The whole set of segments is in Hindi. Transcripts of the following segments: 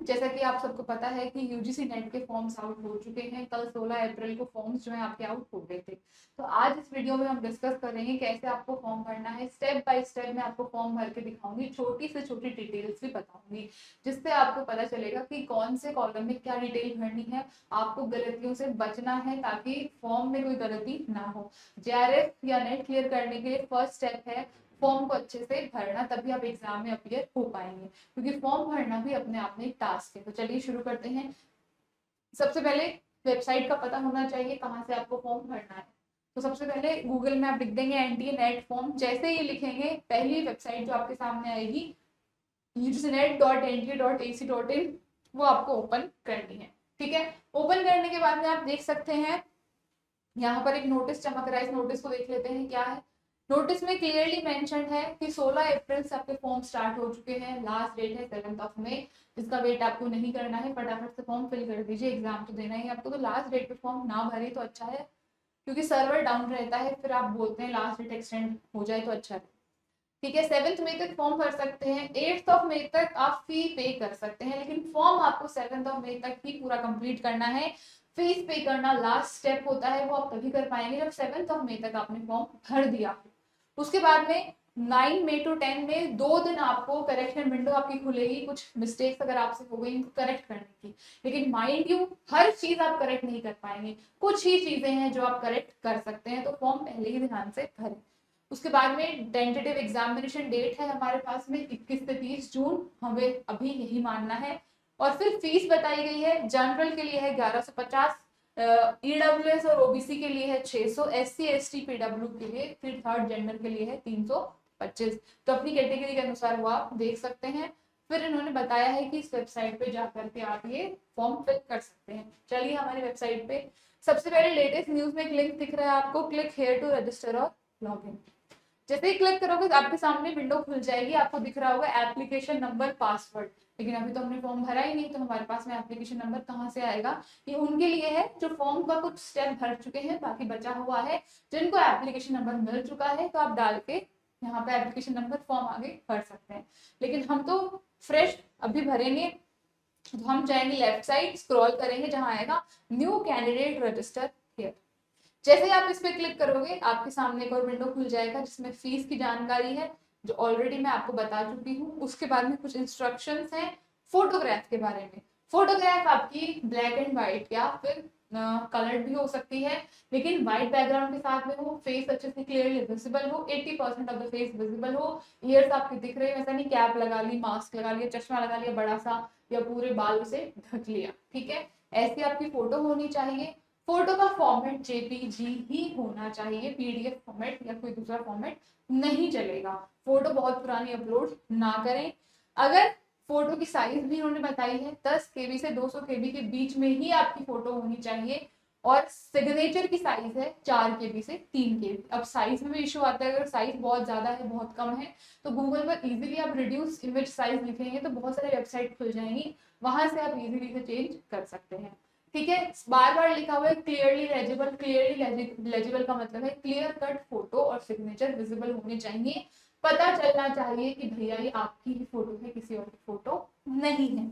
जैसा कि आप सबको पता है कि यूजीसी नेट के फॉर्म्स आउट हो चुके हैं। कल 16 अप्रैल को फॉर्म्स जो है आपके आउट हो गए थे। तो आज इस वीडियो में हम डिस्कस करेंगे कैसे आपको फॉर्म भरना है। स्टेप बाय स्टेप मैं आपको फॉर्म भर के दिखाऊंगी, छोटी से छोटी डिटेल्स भी बताऊंगी, जिससे आपको पता चलेगा कि कौन से कॉलम में क्या डिटेल भरनी है। आपको गलतियों से बचना है ताकि फॉर्म में कोई गलती ना हो। जेआरएफ या नेट क्लियर करने के लिए फर्स्ट स्टेप है फॉर्म को अच्छे से भरना, तभी आप एग्जाम में अपीयर हो पाएंगे, क्योंकि फॉर्म भरना भी अपने आप में एक टास्क है। तो चलिए शुरू करते हैं। सबसे पहले वेबसाइट का पता होना चाहिए कहाँ से आपको फॉर्म भरना है। तो सबसे पहले गूगल में आप लिख देंगे एनटीए नेट फॉर्म। जैसे ही लिखेंगे पहली वेबसाइट जो आपके सामने आएगी ugcnet.nta.ac.in, वो आपको ओपन करनी है। ठीक है, ओपन करने के बाद में आप देख सकते हैं यहाँ पर एक नोटिस चमक रहा है। इस नोटिस को देख लेते हैं क्या है। नोटिस में क्लियरली मेंशन है कि 16 अप्रैल से आपके फॉर्म स्टार्ट हो चुके हैं। लास्ट डेट है 7 मई। इसका वेट आपको नहीं करना है, फटाफट से फॉर्म फिल कर दीजिए, एग्जाम तो देना ही आपको। तो लास्ट डेट पे फॉर्म ना भरे तो अच्छा है, क्योंकि सर्वर डाउन रहता है, फिर आप बोलते हैं लास्ट डेट एक्सटेंड हो जाए तो अच्छा है। ठीक है, 7 मई तक फॉर्म भर सकते हैं। 8 मई तक आप फी पे कर सकते हैं, लेकिन फॉर्म आपको 7 मई तक ही पूरा कंप्लीट करना है। फीस पे करना लास्ट स्टेप होता है, वो आप तभी कर पाएंगे जब 7 मई तक आपने फॉर्म भर दिया। उसके बाद में 9 मई टू 10 में 2 दिन आपको करेक्शन विंडो आपकी खुलेगी, कुछ मिस्टेक्स अगर आपसे हो गई उनको करेक्ट करने की। लेकिन माइंड यू, हर चीज आप करेक्ट नहीं कर पाएंगे, कुछ ही चीजें हैं जो आप करेक्ट कर सकते हैं। तो फॉर्म पहले ही ध्यान से भरें। उसके बाद में टेंटेटिव एग्जामिनेशन डेट है हमारे पास में 21 से 30 जून, हमें अभी यही मानना है। और फिर फीस बताई गई है। जनरल के लिए है 1150, ईडब्ल्यूएस और ओबीसी के लिए है 600, एससी एसटी पीडब्ल्यू के लिए, फिर थर्ड जेंडर के लिए है 325। तो अपनी कैटेगरी के अनुसार वो आप देख सकते हैं। फिर इन्होंने बताया है कि इस वेबसाइट पे जाकर के आप ये फॉर्म फिल कर सकते हैं। चलिए हमारी वेबसाइट पे सबसे पहले लेटेस्ट न्यूज में एक लिंक दिख रहा है आपको, क्लिक हेयर टू रजिस्टर और लॉग इन। जैसे ही क्लिक करोगे आपके सामने विंडो खुल जाएगी, आपको दिख रहा होगा एप्लीकेशन नंबर पासवर्ड। लेकिन अभी तो हमने फॉर्म भरा ही नहीं, तो हमारे पास में एप्लीकेशन नंबर कहाँ से आएगा। ये उनके लिए है जो फॉर्म का कुछ स्टेप भर चुके हैं, बाकी बचा हुआ है। जिनको एप्लीकेशन नंबर मिल चुका है तो आप डाल के यहाँ पे एप्लीकेशन नंबर फॉर्म आगे भर सकते हैं। लेकिन हम तो फ्रेश अभी भरेंगे, तो हम जाएंगे लेफ्ट साइड, स्क्रॉल करेंगे जहां आएगा न्यू कैंडिडेट रजिस्टर हियर। जैसे ही आप इस पे क्लिक करोगे आपके सामने एक और विंडो खुल जाएगा जिसमें फीस की जानकारी है, जो ऑलरेडी मैं आपको बता चुकी हूँ। उसके बाद में कुछ इंस्ट्रक्शंस हैं फोटोग्राफ के बारे में। फोटोग्राफ आपकी ब्लैक एंड व्हाइट या फिर कलर्ड भी हो सकती है, लेकिन व्हाइट बैकग्राउंड के साथ में हो, फेस अच्छे से क्लियरली विजिबल हो, 80% ऑफ द फेस विजिबल हो, ईयर्स आपके दिख रहे हैं, वैसा नहीं कैप लगा ली, मास्क लगा लिया, चश्मा लगा लिया बड़ा सा, या पूरे बाल से ढक लिया। ठीक है, ऐसी आपकी फोटो होनी चाहिए। फोटो का फॉर्मेट जेपीजी ही होना चाहिए, पीडीएफ फॉर्मेट या कोई दूसरा फॉर्मेट नहीं चलेगा। फोटो बहुत पुरानी अपलोड ना करें। अगर फोटो की साइज भी उन्होंने बताई है 10 केबी से 200 केबी के बीच में ही आपकी फोटो होनी चाहिए। और सिग्नेचर की साइज है 4 केबी से 3 केबी। अब साइज में भी इशू आता है, अगर साइज बहुत ज्यादा है बहुत कम है तो गूगल पर इजीली आप रिड्यूस इमेज साइज लिखेंगे तो बहुत सारे वेबसाइट खुल जाएंगी, वहां से आप इजीली से चेंज कर सकते हैं। ठीक है, बार बार लिखा हुआ है क्लियरली लेजिबल। क्लियरली लेजिबल का मतलब है क्लियर कट फोटो और सिग्नेचर विजिबल होने चाहिए, पता चलना चाहिए कि भैया ये आपकी ही फोटो है, किसी और की फोटो नहीं है।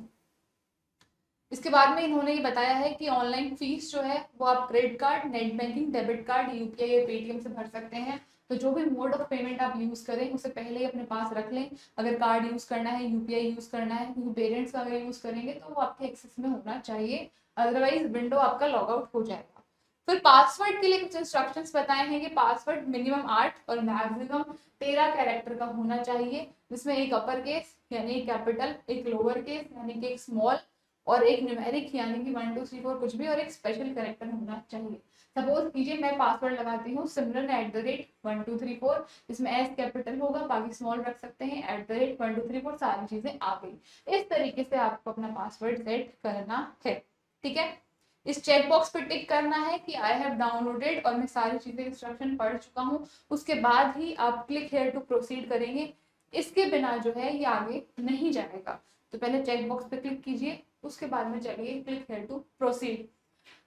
इसके बाद में इन्होंने ये बताया है कि ऑनलाइन फीस जो है वो आप credit card, net banking, debit card, UPI या पेटीएम से भर सकते हैं। तो जो भी मोड ऑफ पेमेंट आप यूज करें उसे पहले ही अपने पास रख लें। अगर कार्ड यूज करना है, यूपीआई यूज करना है, क्योंकि पेरेंट्स का अगर यूज करेंगे तो वो आपके एक्सेस में होना चाहिए, अदरवाइज विंडो आपका लॉग आउट हो जाएगा। फिर पासवर्ड के लिए कुछ इंस्ट्रक्शंस बताए हैं कि पासवर्ड मिनिमम 8 और मैक्सिमम 13 कैरेक्टर का होना चाहिए, जिसमें एक अपर केस यानी कैपिटल, एक लोअर केस यानी कि एक स्मॉल, और एक न्यूमेरिक यानी कि 1 2 3 4 कुछ भी, और एक स्पेशल कैरेक्टर होना चाहिए। सपोज कीजिए मैं पासवर्ड लगाती हूँ सिमरन@1 2 3 4, इसमें एस कैपिटल होगा, बाकी स्मॉल रख सकते हैं, @1 2 3 4, सारी चीजें आ गई। इस तरीके से आपको अपना पासवर्ड सेट करना है। ठीक है, इस चेक बॉक्स पे टिक करना है कि आई हैव डाउनलोडेड और मैं सारी चीजें इंस्ट्रक्शन पढ़ चुका हूँ। उसके बाद ही आप क्लिक हेयर टू प्रोसीड करेंगे, इसके बिना जो है ये आगे नहीं जाएगा। तो पहले चेक बॉक्स पे क्लिक कीजिए, उसके बाद में चलिए क्लिक हेयर टू प्रोसीड।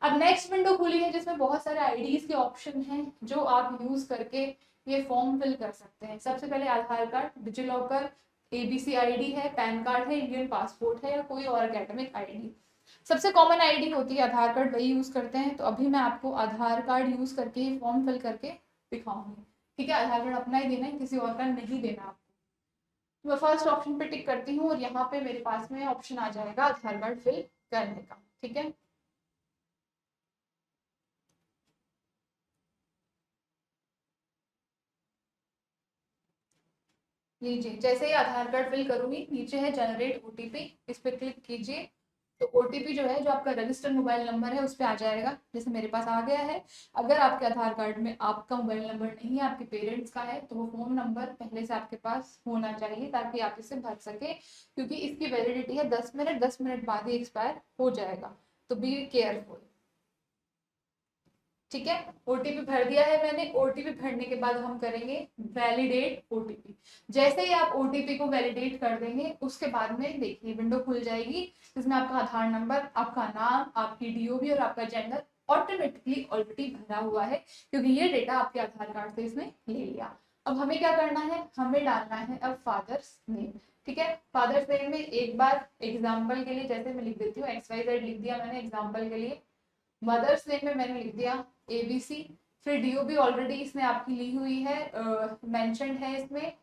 अब नेक्स्ट विंडो खुली है जिसमें बहुत सारे आईडीज के ऑप्शन हैं जो आप यूज करके ये फॉर्म फिल कर सकते हैं। सबसे पहले आधार कार्ड, डिजिलॉकर, ABC आईडी है, पैन कार्ड है, इंडियन पासपोर्ट है या कोई और एकेडमिक आईडी। सबसे कॉमन आईडी होती है आधार कार्ड, वही यूज करते हैं। तो अभी मैं आपको आधार कार्ड यूज करके ही फॉर्म फिल करके दिखाऊंगी, ठीक है। आधार कार्ड अपना ही देना है, किसी और का नहीं देना आपको। तो मैं फर्स्ट ऑप्शन पे टिक करती हूँ और यहाँ पे मेरे पास में ऑप्शन आ जाएगा आधार कार्ड फिल करने का, ठीक है। लीजिए, जैसे ही आधार कार्ड फिल करूंगी, नीचे है जनरेट ओटीपी, इस पर क्लिक कीजिए। तो ओटीपी जो है, जो आपका रजिस्टर्ड मोबाइल नंबर है उस पर आ जाएगा, जैसे मेरे पास आ गया है। अगर आपके आधार कार्ड में आपका मोबाइल नंबर नहीं है, आपके पेरेंट्स का है, तो वो फोन नंबर पहले से आपके पास होना चाहिए ताकि आप इसे भर सके, क्योंकि इसकी वैलिडिटी है 10 मिनट, 10 मिनट बाद ही एक्सपायर हो जाएगा। तो बी केयरफुल, ठीक है। ओटीपी भर दिया है मैंने। ओटीपी भरने के बाद हम करेंगे वैलिडेट ओटीपी। जैसे ही आप ओटीपी को वैलिडेट कर देंगे, उसके बाद में देखिए विंडो खुल जाएगी, जिसमें आपका आधार नंबर, आपका नाम, आपकी डीओबी और आपका जेंडर ऑटोमेटिकली ऑलरेडी भरा हुआ है, क्योंकि ये डेटा आपके आधार कार्ड से इसने ले लिया। अब हमें क्या करना है, हमें डालना है अब फादर्स नेम, ठीक है। फादर्स नेम में एक बार एग्जाम्पल के लिए, जैसे मैं लिख देती हूँ XYZ लिख दिया मैंने एग्जाम्पल के लिए। मदर्स नेम में मैंने लिख दिया ABC। फिर डीओबी ऑलरेडी इसने आपकी ली हुई है, मेंशन है इसमें।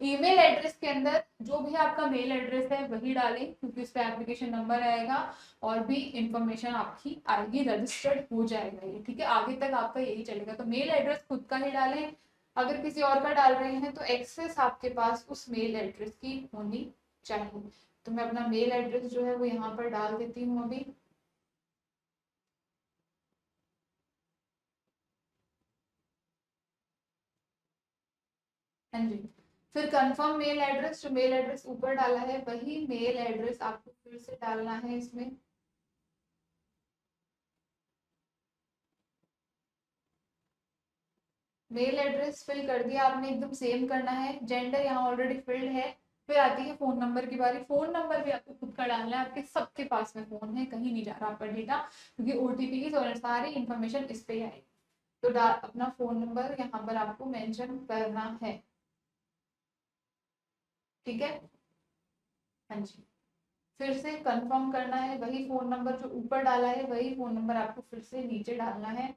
ईमेल एड्रेस के अंदर जो भी आपका मेल एड्रेस है वही डालें, क्योंकि उस पर एप्लीकेशन नंबर आएगा और भी इंफॉर्मेशन आपकी आएगी, रजिस्टर्ड हो जाएगा ये, ठीक है। आगे तक आपका यही चलेगा। तो मेल एड्रेस खुद का ही डालें। अगर किसी और का डाल रहे हैं तो एक्सेस आपके पास उस मेल एड्रेस की होनी चाहिए। तो मैं अपना मेल एड्रेस जो है वो यहाँ पर डाल देती हूँ अभी। हाँ जी। फिर कंफर्म मेल एड्रेस, जो मेल एड्रेस ऊपर डाला है वही मेल एड्रेस आपको फिर से डालना है इसमें। मेल एड्रेस फिल कर दिया आपने, एकदम सेम करना है। जेंडर यहाँ ऑलरेडी फिल्ड है। फिर आती है फोन नंबर की बारी। फोन नंबर भी आपको खुद का डालना है, आपके सबके पास में फोन है, कहीं नहीं जा रहा आपका डेटा, क्योंकि ओटीपी की सारी इंफॉर्मेशन इस पे आएगी। तो अपना फोन नंबर यहाँ पर आपको मेंशन करना है, ठीक है। हाँ जी। फिर से कंफर्म करना है, वही फोन नंबर जो ऊपर डाला है वही फोन नंबर आपको फिर से नीचे डालना है।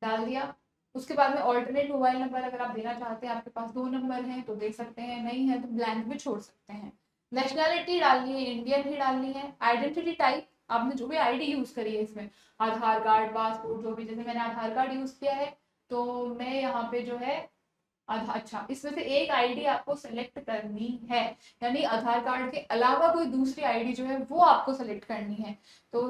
डाल दिया। उसके बाद में ऑल्टरनेट मोबाइल नंबर अगर आप देना चाहते हैं, आपके पास 2 नंबर हैं तो दे सकते हैं, नहीं है तो ब्लैंक भी छोड़ सकते हैं। नेशनैलिटी डालनी है, इंडियन ही डालनी है। आइडेंटिटी टाइप, आपने जो भी आईडी यूज करी है इसमें, आधार कार्ड, पासपोर्ट, जो भी, जैसे मैंने आधार कार्ड यूज किया है तो मैं यहाँ पे जो है अच्छा, इसमें से एक आईडी आपको सेलेक्ट करनी है, यानी आधार कार्ड के अलावा कोई दूसरी आईडी जो है वो आपको सेलेक्ट करनी है। तो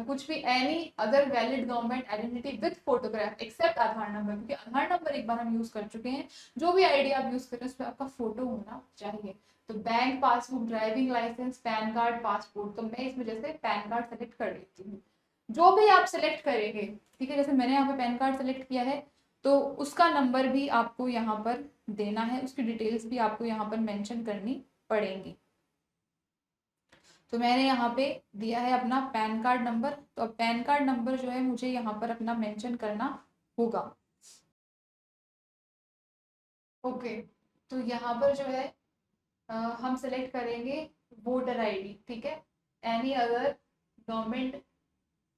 कुछ भी, any other valid government identity with photograph except Aadhaar number, क्योंकि आधार नंबर एक बार हम यूज कर चुके हैं। जो भी आईडी आप यूज करें उस पर आपका फोटो होना चाहिए। तो bank passbook, driving licence, PAN card, passport, तो मैं इसमें जैसे पैन कार्ड सेलेक्ट कर लेती हूँ। जो भी आप सेलेक्ट करेंगे, ठीक है, जैसे मैंने यहाँ पे पैन कार्ड सेलेक्ट किया है तो उसका नंबर भी आपको यहाँ पर देना है, उसकी डिटेल्स भी आपको यहाँ पर मेंशन करनी पड़ेंगी। तो मैंने यहाँ पे दिया है अपना पैन कार्ड नंबर, तो अब पैन कार्ड नंबर जो है मुझे यहाँ पर अपना मेंशन करना होगा। ओके, तो यहाँ पर जो है हम सेलेक्ट करेंगे वोटर आईडी, ठीक है। Any other government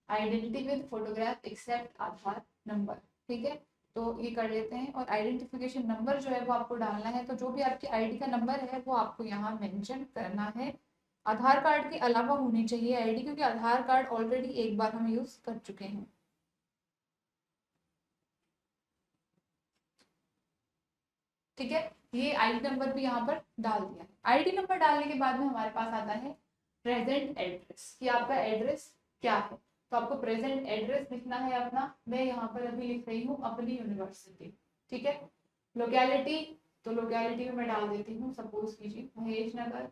identity with photograph except Aadhaar number, ठीक है। तो ये कर लेते हैं। और आइडेंटिफिकेशन नंबर जो है वो आपको डालना है, तो जो भी आपकी आईडी का नंबर है वो आपको यहाँ मेंशन करना है। आधार कार्ड के अलावा होनी चाहिए आईडी, क्योंकि आधार कार्ड ऑलरेडी एक बार हम यूज कर चुके हैं, ठीक है। ये आईडी नंबर भी यहाँ पर डाल दिया है। आईडी नंबर डालने के बाद में हमारे पास आता है प्रेजेंट एड्रेस, कि आपका एड्रेस क्या है। तो आपको प्रेजेंट एड्रेस लिखना है अपना। मैं यहाँ पर अभी लिख रही हूँ अपनी यूनिवर्सिटी, ठीक है। लोकेलिटी, तो लोकेलिटी में मैं डाल देती हूँ, सपोज कीजिए महेश नगर।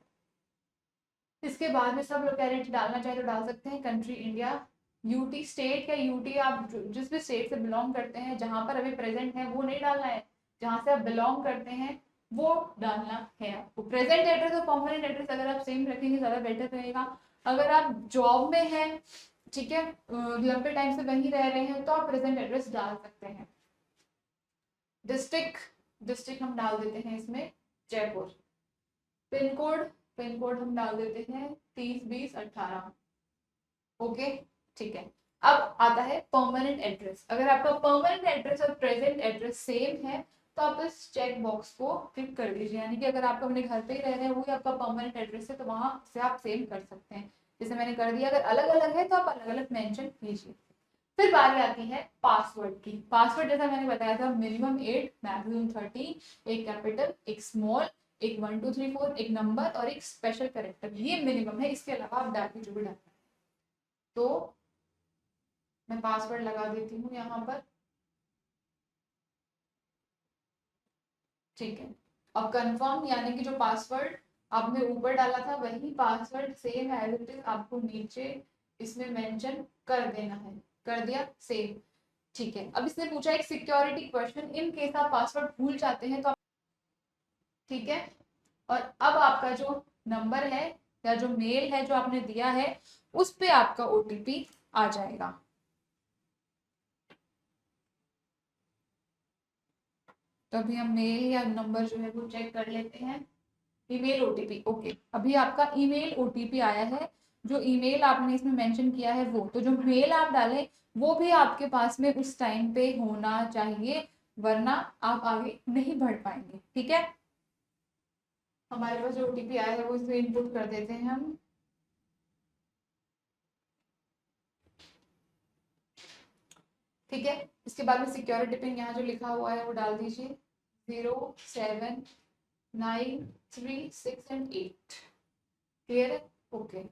इसके बाद में सब लोकेलिटी डालना चाहे तो डाल सकते हैं। कंट्री इंडिया, यूटी स्टेट या यूटी, आप जिस भी स्टेट से बिलोंग करते हैं, जहां पर अभी प्रेजेंट है वो नहीं डालना है, जहां से आप बिलोंग करते हैं वो डालना है आपको। प्रेजेंट एड्रेस और परमानेंट एड्रेस अगर आप सेम रखेंगे ज्यादा बेटर रहेगा। अगर आप जॉब में हैं, ठीक है, लंबे टाइम से वहीं रह रहे हैं, तो आप प्रेजेंट एड्रेस डाल सकते हैं। डिस्ट्रिक्ट, डिस्ट्रिक्ट हम डाल देते हैं इसमें जयपुर, पिन कोड हम डाल देते हैं 302018। ओके, ठीक है। अब आता है परमानेंट एड्रेस। अगर आपका परमानेंट एड्रेस और प्रेजेंट एड्रेस सेम है तो आप इस चेक बॉक्स को टिक कर दीजिए, यानी कि अगर आप अपने घर पे ही रह रहे हैं वही आपका परमानेंट एड्रेस है तो वहां से आप सेम कर सकते हैं, जैसे मैंने कर दिया। अगर अलग अलग है तो आप अलग अलग मेंशन कीजिए। फिर बारी आती है पासवर्ड की। पासवर्ड जैसा मैंने बताया था, मिनिमम 8 मैक्सिमम 13, एक कैपिटल एक स्मॉल, एक 1 2 3 4, एक नंबर और एक स्पेशल कैरेक्टर, ये मिनिमम है। इसके अलावा आप डाल के जो भी डालना है। तो मैं पासवर्ड लगा देती हूँ यहाँ पर, ठीक है। अब कंफर्म, यानी कि जो पासवर्ड आपने ऊपर डाला था वही password same as it is आपको नीचे इसमें मेंशन कर देना है। कर दिया सेव, ठीक है। अब इसने पूछा एक सिक्योरिटी क्वेश्चन, इन केस आप पासवर्ड भूल जाते हैं तो आप, ठीक है। और अब आपका जो नंबर है या जो मेल है जो आपने दिया है उस पे आपका ओटीपी आ जाएगा। तो अभी हम मेल या नंबर जो है वो चेक कर लेते हैं। Email OTP, okay. अभी आपका ईमेल ओटीपी आया है। जो ईमेल आपने इसमें मेंशन किया है वो, तो जो मेल आप डालें वो भी आपके पास में उस टाइम पे होना चाहिए, वरना आप आगे नहीं बढ़ पाएंगे, ठीक है। हमारे पास जो ओटीपी आया है वो इसमें इनपुट कर देते हैं हम। ठीक है, इसके बाद में सिक्योरिटी पिन यहाँ जो लिखा हुआ है वो डाल दीजिए, 07936 क्लियर है, ओके।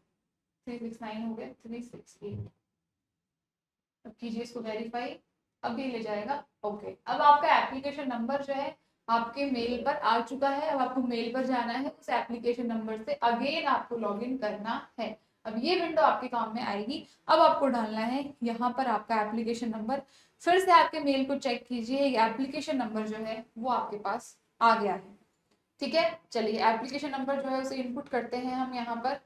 369 हो गया, 368। अब कीजिए इसको वेरीफाई, अभी ले जाएगा, ओके। अब आपका एप्लीकेशन नंबर जो है आपके मेल पर आ चुका है। अब आपको मेल पर जाना है, उस एप्लीकेशन नंबर से अगेन आपको लॉगिन करना है। अब ये विंडो आपके काम में आएगी। अब आपको डालना है यहाँ पर आपका एप्लीकेशन नंबर। फिर से आपके मेल को चेक कीजिए, एप्लीकेशन नंबर जो है वो आपके पास आ गया है, ठीक है। चलिए एप्लीकेशन नंबर जो है उसे इनपुट करते हैं हम यहाँ पर।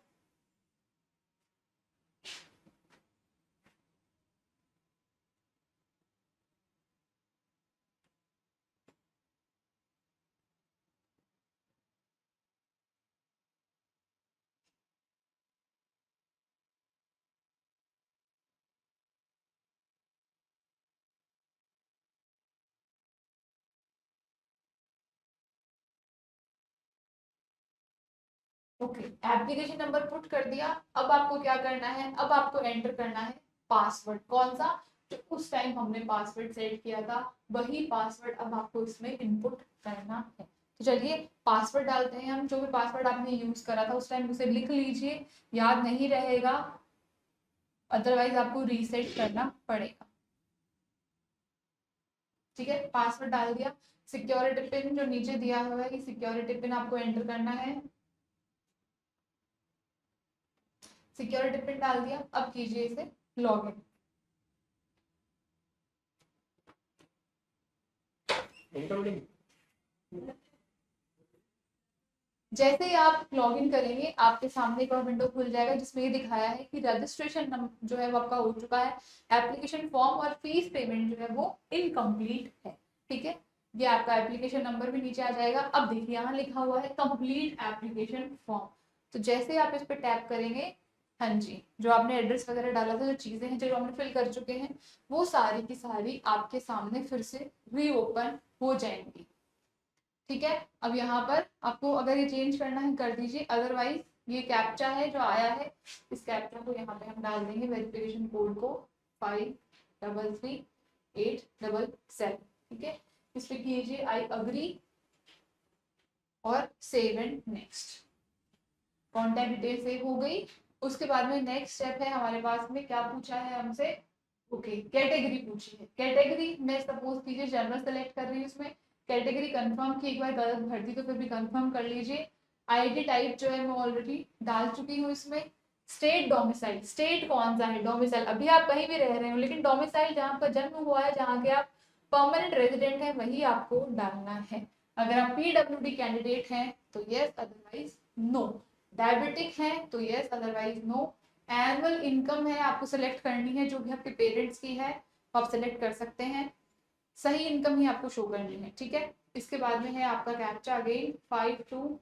ओके, एप्लीकेशन नंबर पुट कर दिया। अब आपको क्या करना है, अब आपको एंटर करना है पासवर्ड, कौन सा, जो उस टाइम हमने पासवर्ड सेट किया था वही पासवर्ड अब आपको इसमें इनपुट करना है। तो चलिए पासवर्ड डालते हैं हम। जो भी पासवर्ड आपने यूज करा था उस टाइम उसे लिख लीजिए, याद नहीं रहेगा अदरवाइज आपको रीसेट करना पड़ेगा, ठीक है। पासवर्ड डाल दिया। सिक्योरिटी पिन जो नीचे दिया हुआ है, ये सिक्योरिटी पिन आपको एंटर करना है। सिक्योरिटी पिन डाल दिया, अब कीजिए इसे लॉगिन। जैसे ही आप लॉगिन करेंगे आपके सामने एक और विंडो खुल जाएगा जिसमें ये दिखाया है कि रजिस्ट्रेशन जो है वो आपका हो चुका है, एप्लीकेशन फॉर्म और फीस पेमेंट जो है वो इनकम्प्लीट है, ठीक है। ये आपका एप्लीकेशन नंबर भी नीचे आ जाएगा। अब देखिए यहाँ लिखा हुआ है कंप्लीट एप्लीकेशन फॉर्म। तो जैसे ही आप इस पर टैप करेंगे, हाँ जी, जो आपने एड्रेस वगैरह डाला था, जो चीजें हैं जो हमने फिल कर चुके हैं वो सारी की सारी आपके सामने फिर से रीओपन हो जाएंगी, ठीक है। अब यहाँ पर आपको अगर ये चेंज करना है कर दीजिए, अदरवाइज ये कैप्चा है जो आया है, इस कैप्चा को यहाँ पे हम डाल देंगे, वेरिफिकेशन कोड को 533877, ठीक है। इस पे कीजिए आई अग्री और save and next. Contact detail save हो गई। उसके बाद में नेक्स्ट स्टेप है हमारे पास में, क्या पूछा है हमसे, ओके कैटेगरी पूछी है। कैटेगरी मैं सपोज कीजिए जनरल सेलेक्ट कर रही हूँ, इसमें कैटेगरी कंफर्म की, एक बार गलत भर दी तो फिर भी कंफर्म कर लीजिए। आईडी टाइप जो है मैं ऑलरेडी डाल चुकी हूँ इसमें। स्टेट डोमिसाइल, स्टेट कौन सा है, डोमिसाइल अभी आप कहीं भी रह रहे हो लेकिन डोमिसाइल जहाँ पर जन्म हुआ है, जहाँ के आप परमानेंट रेजिडेंट है वही आपको डालना है। अगर आप पीडब्ल्यूडी कैंडिडेट हैं तो यस, अदरवाइज नो। डायबिटिक है तो yes, otherwise no. Annual income है आपको सेलेक्ट करनी है, जो भी आपके पेरेंट्स की है आप सेलेक्ट कर सकते हैं। सही इनकम ही आपको शो करनी है, ठीक है। इसके बाद में है आपका कैप्चा अगेन 52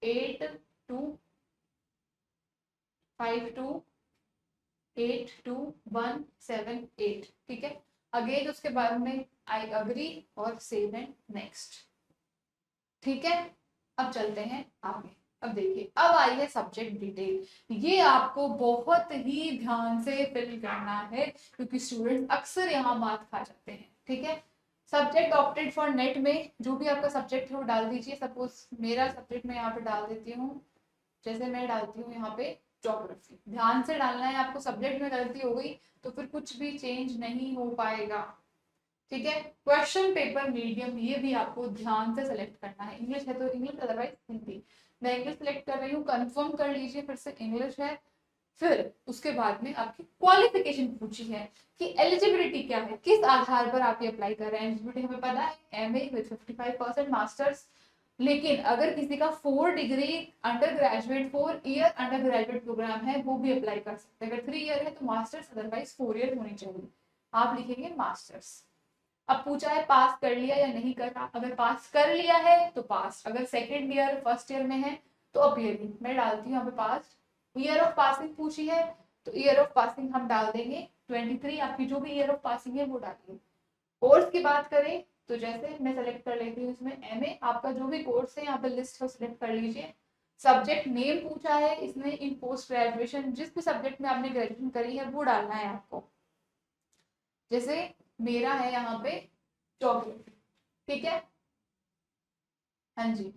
82528217 ठीक है। अगेन उसके बाद में आई अग्री और सेव एंड नेक्स्ट। ठीक है, अब चलते हैं आगे। अब देखिए, अब आई है सब्जेक्ट डिटेल। ये आपको बहुत ही ध्यान से फिल करना है क्योंकि स्टूडेंट अक्सर यहाँ मार्क खा जाते हैं। ठीक है, सब्जेक्ट ऑप्टेड फॉर नेट में जो भी आपका सब्जेक्ट है वो डाल दीजिए। सपोज मेरा सब्जेक्ट मैं यहाँ पे डाल देती हूँ, जैसे मैं डालती हूँ यहाँ पे ज्योग्राफी। ध्यान से डालना है आपको, सब्जेक्ट में गलती हो गई तो फिर कुछ भी चेंज नहीं हो पाएगा। ठीक है, क्वेश्चन पेपर मीडियम ये भी आपको ध्यान से सेलेक्ट करना है। इंग्लिश है तो इंग्लिश, अदरवाइज हिंदी। मैं इंग्लिश सेलेक्ट कर रही हूँ, कंफर्म कर लीजिए फिर से इंग्लिश है। फिर उसके बाद में आपकी क्वालिफिकेशन पूछी है कि एलिजिबिलिटी क्या है, किस आधार पर आप ये अप्लाई कर रहे हैं। एलिजिबिलिटी हमें पता है एमए विद 55% मास्टर्स। लेकिन अगर किसी का 4 degree undergraduate 4 year undergraduate programme है वो भी अप्लाई कर सकते हैं। अगर 3 ईयर है तो मास्टर्स, अदरवाइज 4 ईयर होनी चाहिए। आप लिखेंगे मास्टर्स। अब पूछा है पास कर लिया या नहीं करा। अगर पास कर लिया है तो पास, अगर सेकेंड ईयर फर्स्ट ईयर में है तो अपीयरिंग। मैं डालती हूँ यहाँ पे पास। ईयर ऑफ पासिंग पूछी है तो ईयर ऑफ पासिंग हम डाल देंगे 23। आपकी जो भी ईयर ऑफ पासिंग है वो डालिए। कोर्स की बात करें तो जैसे मैं सेलेक्ट कर लेती हूँ इसमें एमए। आपका जो भी कोर्स है यहाँ पे लिस्ट हो सिलेक्ट कर लीजिए। सब्जेक्ट नेम पूछा है इसमें इन पोस्ट ग्रेजुएशन, जिस भी सब्जेक्ट में आपने ग्रेजुएशन करी है वो डालना है आपको। जैसे मेरा है यहाँ पे ज्योग्राफी। ठीक है, हाँ जी,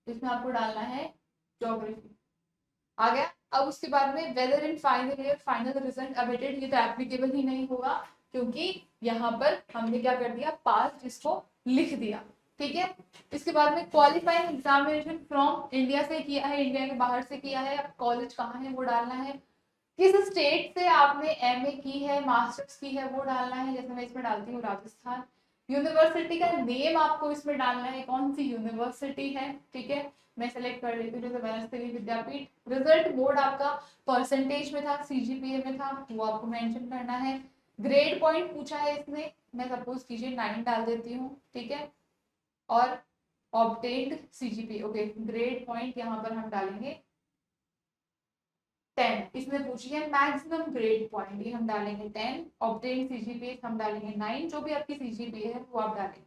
इसमें आपको डालना है ज्योग्राफी। आ गया। अब उसके बाद में whether in final year final result awaited, ये तो एप्लीकेबल ही नहीं होगा क्योंकि यहाँ पर हमने क्या कर दिया, पास इसको लिख दिया। ठीक है, इसके बाद में क्वालिफाइंग एग्जामिनेशन फ्रॉम इंडिया से किया है, इंडिया के बाहर से किया है। अब कॉलेज कहाँ है वो डालना है। किस स्टेट से आपने एमए की है, मास्टर्स की है वो डालना है। जैसे मैं इसमें डालती हूँ राजस्थान। यूनिवर्सिटी का नेम आपको इसमें डालना है, कौन सी यूनिवर्सिटी है। ठीक है, मैं सेलेक्ट कर लेती हूँ जैसे वनस्थली विद्यापीठ। रिजल्ट बोर्ड आपका परसेंटेज में था, सीजीपीए में था, वो आपको मेंशन करना है। ग्रेड पॉइंट पूछा है इसमें, मैं सपोज कीजिए 9 डाल देती हूँ। ठीक है, और obtained CGPA, okay, grade point यहाँ पर हम डालेंगे 10। इसमें पूछी है मैक्सिमम ग्रेड पॉइंट, ये हम डालेंगे 10। ऑब्टेन सीजीपीए हम डालेंगे 9। जो भी आपकी सीजीपीए है वो आप डालेंगे।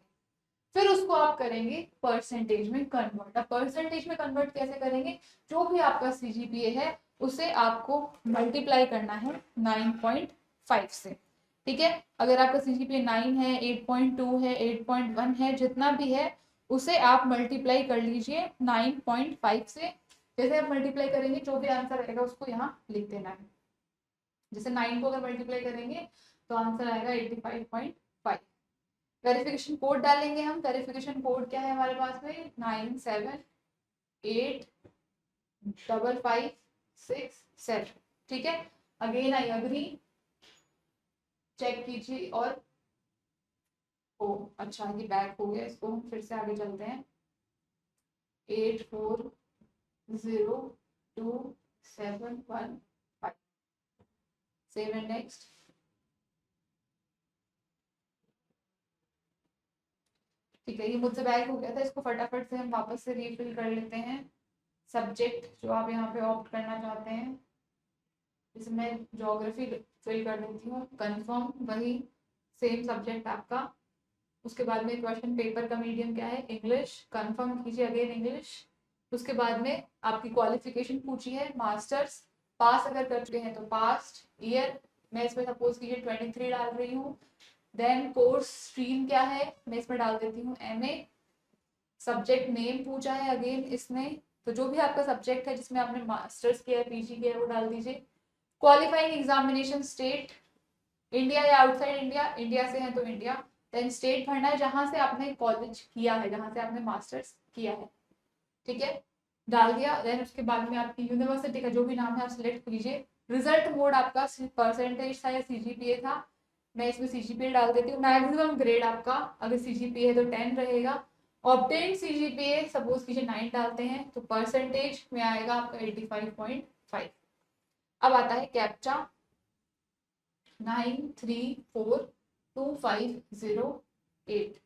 फिर उसको आप करेंगे परसेंटेज में कन्वर्ट। अब परसेंटेज में कन्वर्ट कैसे करेंगे, जो भी आपका सीजीपीए है उसे आपको मल्टीप्लाई करना है 9.5 से। ठीक है, अगर आपका सीजीपीए 9 है, 8.2 है, 8.1 है, जितना भी है उसे आप मल्टीप्लाई कर लीजिए 9.5 से। जैसे आप मल्टीप्लाई करेंगे जो भी आंसर आएगा उसको यहाँ लिख देना है। जैसे 9 को अगर मल्टीप्लाई करेंगे तो आंसर आएगा 85.5। वेरिफिकेशन कोड डालेंगे हम। वेरिफिकेशन कोड क्या है हमारे पास में, 9785567। ठीक है, अगेन आई अग्री, चेक कीजिए। और ओ अच्छा, ये बैक हो गया, इसको हम फिर से आगे चलते हैं। 840275 सेव एंड नेक्स्ट। ठीक है, ये मुझसे बैक हो गया था, इसको फटाफट से हम वापस से रीफिल कर लेते हैं। सब्जेक्ट जो आप यहाँ पे ऑप्ट करना चाहते हैं, जैसे मैं ज्योग्राफी फिल कर देती हूँ, कंफर्म, वही सेम सब्जेक्ट आपका। उसके बाद में क्वेश्चन पेपर का मीडियम क्या है, इंग्लिश, कंफर्म कीजिए अगेन इंग्लिश। उसके बाद में आपकी क्वालिफिकेशन पूछी है मास्टर्स, पास अगर कर चुके हैं तो पास्ट ईयर, मैं इसमें सपोज कीजिए 23 डाल रही हूँ। देन कोर्स स्ट्रीम क्या है, मैं इसमें डाल देती हूँ एमए। सब्जेक्ट नेम पूछा है अगेन इसमें, तो जो भी आपका सब्जेक्ट है जिसमें आपने मास्टर्स किया है, पीजी किया है, वो डाल दीजिए। क्वालिफाइंग एग्जामिनेशन स्टेट, इंडिया या आउटसाइड इंडिया, इंडिया से है तो इंडिया। देन स्टेट भरना है जहां से आपने कॉलेज किया है, जहां से आपने मास्टर्स किया है। ठीक है, डाल दिया। देन उसके बाद में आपकी यूनिवर्सिटी का जो भी नाम है आप सिलेक्ट कीजिए। रिजल्ट मोड आपका परसेंटेज था या सीजीपीए था, मैं इसमें सीजीपीए डाल देती हूँ। मैक्सिमम ग्रेड आपका अगर सीजीपीए है तो 10 रहेगा। ऑब्टेन सीजीपीए सपोज कीजिए 9 डालते हैं तो परसेंटेज में आएगा आपका 85.5। अब आता है captcha 9342508,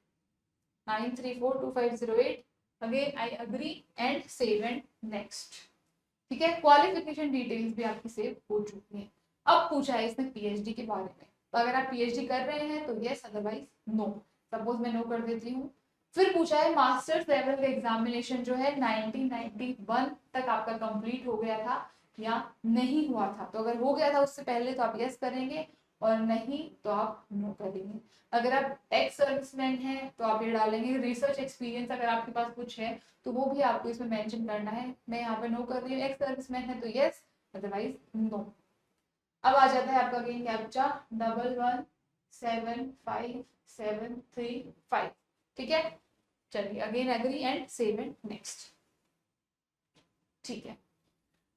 9342508। Again I agree and save and next. ठीक है, क्वालिफिकेशन डिटेल्स भी आपकी सेव हो चुकी है। अब पूछा है इसने पीएचडी के बारे में, तो अगर आप पीएचडी कर रहे हैं तो यस, अदरवाइज नो। सपोज मैं नो कर देती हूँ। फिर पूछा है मास्टर्स लेवल का एग्जामिनेशन जो है 1991 तक आपका कंप्लीट हो गया था या नहीं हुआ था। तो अगर हो गया था उससे पहले तो आप यस करेंगे, और नहीं तो आप नो करेंगे। अगर आप एक्स सर्विसमैन हैं तो आप ये डालेंगे रिसर्च एक्सपीरियंस अगर आपके पास कुछ है तो वो भी आपको इसमें मेंशन करना है। मैं यहाँ पे नो कर रही हूँ, एक्स सर्विसमैन है तो यस, अदरवाइज नो। अब आ जाता है आपका गेम कैप्चा 117573 ठीक है। चलिए again agree and save and next. ठीक है,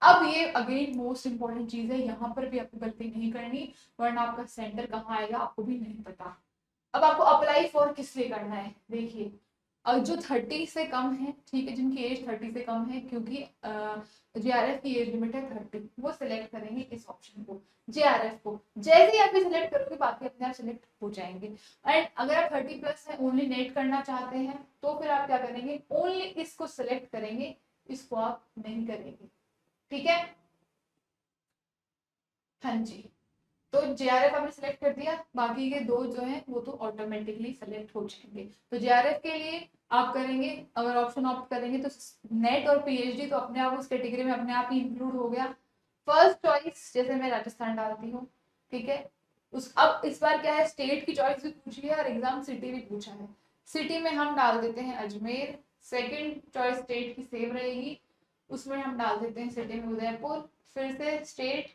अब ये अगेन मोस्ट इंपॉर्टेंट चीज है, यहाँ पर भी आपको गलती नहीं करनी वरना आपका सेंटर कहाँ आएगा आपको भी नहीं पता। अब आपको अप्लाई फॉर किस लिए करना है, देखिए जो 30 से कम है, ठीक है, जिनकी एज 30 से कम है, क्योंकि जेआरएफ की एज लिमिट है 30, वो सिलेक्ट करेंगे इस ऑप्शन को, जेआरएफ को। जैसे ही आप सिलेक्ट करोगे बाकी अपने आप सिलेक्ट हो जाएंगे। एंड अगर आप 30 प्लस है, ओनली नेट करना चाहते हैं, तो फिर आप क्या करेंगे, ओनली इसको सिलेक्ट करेंगे, इसको आप नहीं करेंगे। ठीक है, हाँ जी। तो जेआरएफ आपने सिलेक्ट कर दिया, बाकी के दो जो हैं वो तो ऑटोमेटिकली सेलेक्ट हो जाएंगे। तो जेआरएफ के लिए आप करेंगे, अगर ऑप्शन ऑप्ट करेंगे तो नेट और पीएचडी तो अपने आप उस कैटेगरी में अपने आप ही इंक्लूड हो गया। फर्स्ट चॉइस जैसे मैं राजस्थान डालती हूँ, ठीक है। अब इस बार क्या है, स्टेट की चॉइस भी पूछी है और एग्जाम सिटी भी पूछा है। सिटी में हम डाल देते हैं अजमेर, सेकेंड चॉइस स्टेट की सेम रहेगी, उसमें हम डाल देते हैं सिटी में उदयपुर, फिर से स्टेट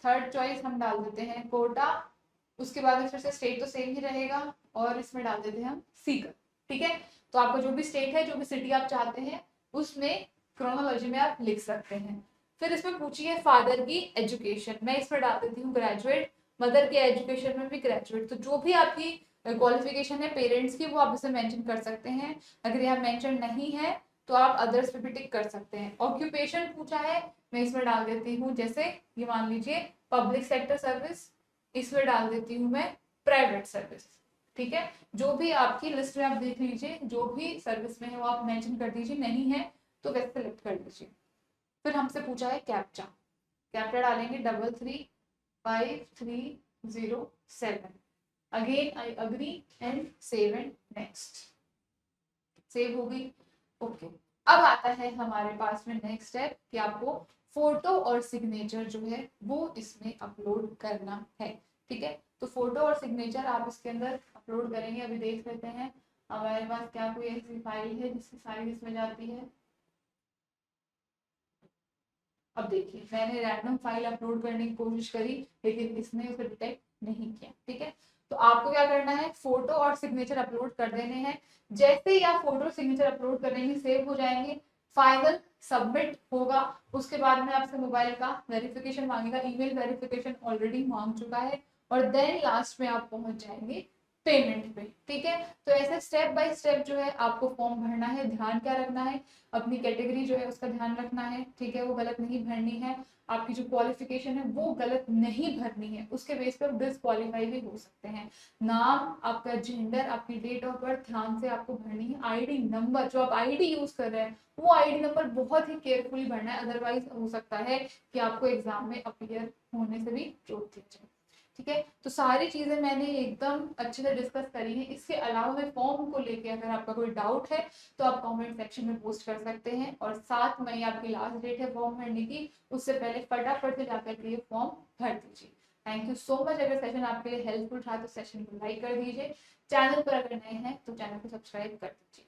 थर्ड चॉइस हम डाल देते हैं कोटा, उसके बाद फिर से स्टेट तो सेम ही रहेगा और इसमें डाल देते हैं हम सीकर। ठीक है, तो आपका जो भी स्टेट है, जो भी सिटी आप चाहते हैं उसमें क्रोनोलॉजी में आप लिख सकते हैं। फिर इसमें पूछी है फादर की एजुकेशन, मैं इसमें डाल देती हूँ ग्रेजुएट, मदर के एजुकेशन में भी ग्रेजुएट। तो जो भी आपकी क्वालिफिकेशन है पेरेंट्स की वो आप इसे मेंशन कर सकते हैं। अगर यहाँ मेंशन नहीं है तो आप अदर्स पे भी टिक कर सकते हैं। ऑक्यूपेशन पूछा है, मैं इसमें डाल देती हूँ, जैसे ये मान लीजिए पब्लिक सेक्टर सर्विस, इसमें डाल देती हूँ मैं प्राइवेट सर्विस। ठीक है, जो भी आपकी लिस्ट में आप देख लीजिए, जो भी सर्विस में है वो आप मेंशन कर दीजिए, नहीं है तो वैसे सेलेक्ट कर लीजिए। फिर हमसे पूछा है कैप्चा, कैप्चा डालेंगे 335307। Again I agree and save and next. Save हो गई, ओके। अब आता है हमारे पास में नेक्स्ट स्टेप कि आपको फोटो और सिग्नेचर जो है वो इसमें अपलोड करना है। ठीक है, तो फोटो और सिग्नेचर आप इसके अंदर अपलोड करेंगे। अभी देख लेते हैं हमारे पास क्या कोई ऐसी फाइल है जिसकी साइज इसमें जाती है। अब देखिए मैंने रैंडम फाइल अपलोड करने की कोशिश करी लेकिन इसने उसे डिटेक्ट नहीं किया। ठीक है, तो आपको क्या करना है, फोटो और सिग्नेचर अपलोड कर देने हैं। जैसे ही आप फोटो सिग्नेचर अपलोड कर देंगे सेव हो जाएंगे, फाइनल सबमिट होगा। उसके बाद में आपसे मोबाइल का वेरिफिकेशन मांगेगा, ईमेल वेरिफिकेशन ऑलरेडी मांग चुका है, और देन लास्ट में आप पहुंच जाएंगे पेमेंट पे। ठीक है, तो ऐसे स्टेप बाय स्टेप जो है आपको फॉर्म भरना है। ध्यान क्या रखना है, अपनी कैटेगरी जो है उसका ध्यान रखना है। ठीक है, वो गलत नहीं भरनी है, आपकी जो क्वालिफिकेशन है वो गलत नहीं भरनी है, उसके बेस पर डिसक्वालीफाई भी हो सकते हैं। नाम, आपका जेंडर, आपकी डेट ऑफ बर्थ ध्यान से आपको भरनी है। आईडी नंबर, जो आप आईडी यूज कर रहे हैं वो आईडी नंबर बहुत ही केयरफुली भरना है, अदरवाइज हो सकता है कि आपको एग्जाम में अपीयर होने से भी रोक दिया जाए। ठीक है, तो सारी चीजें मैंने एकदम अच्छे से डिस्कस करी है। इसके अलावा मैं फॉर्म को लेके अगर आपका कोई डाउट है तो आप कमेंट सेक्शन में पोस्ट कर सकते हैं। और 7 मई आपकी लास्ट डेट है फॉर्म भरने की, उससे पहले फटाफट से जाकर के ये फॉर्म भर दीजिए। Thank you so much. अगर सेशन आपके लिए हेल्पफुल रहा तो सेशन को लाइक कर दीजिए। चैनल पर अगर नए हैं तो चैनल को सब्सक्राइब कर दीजिए।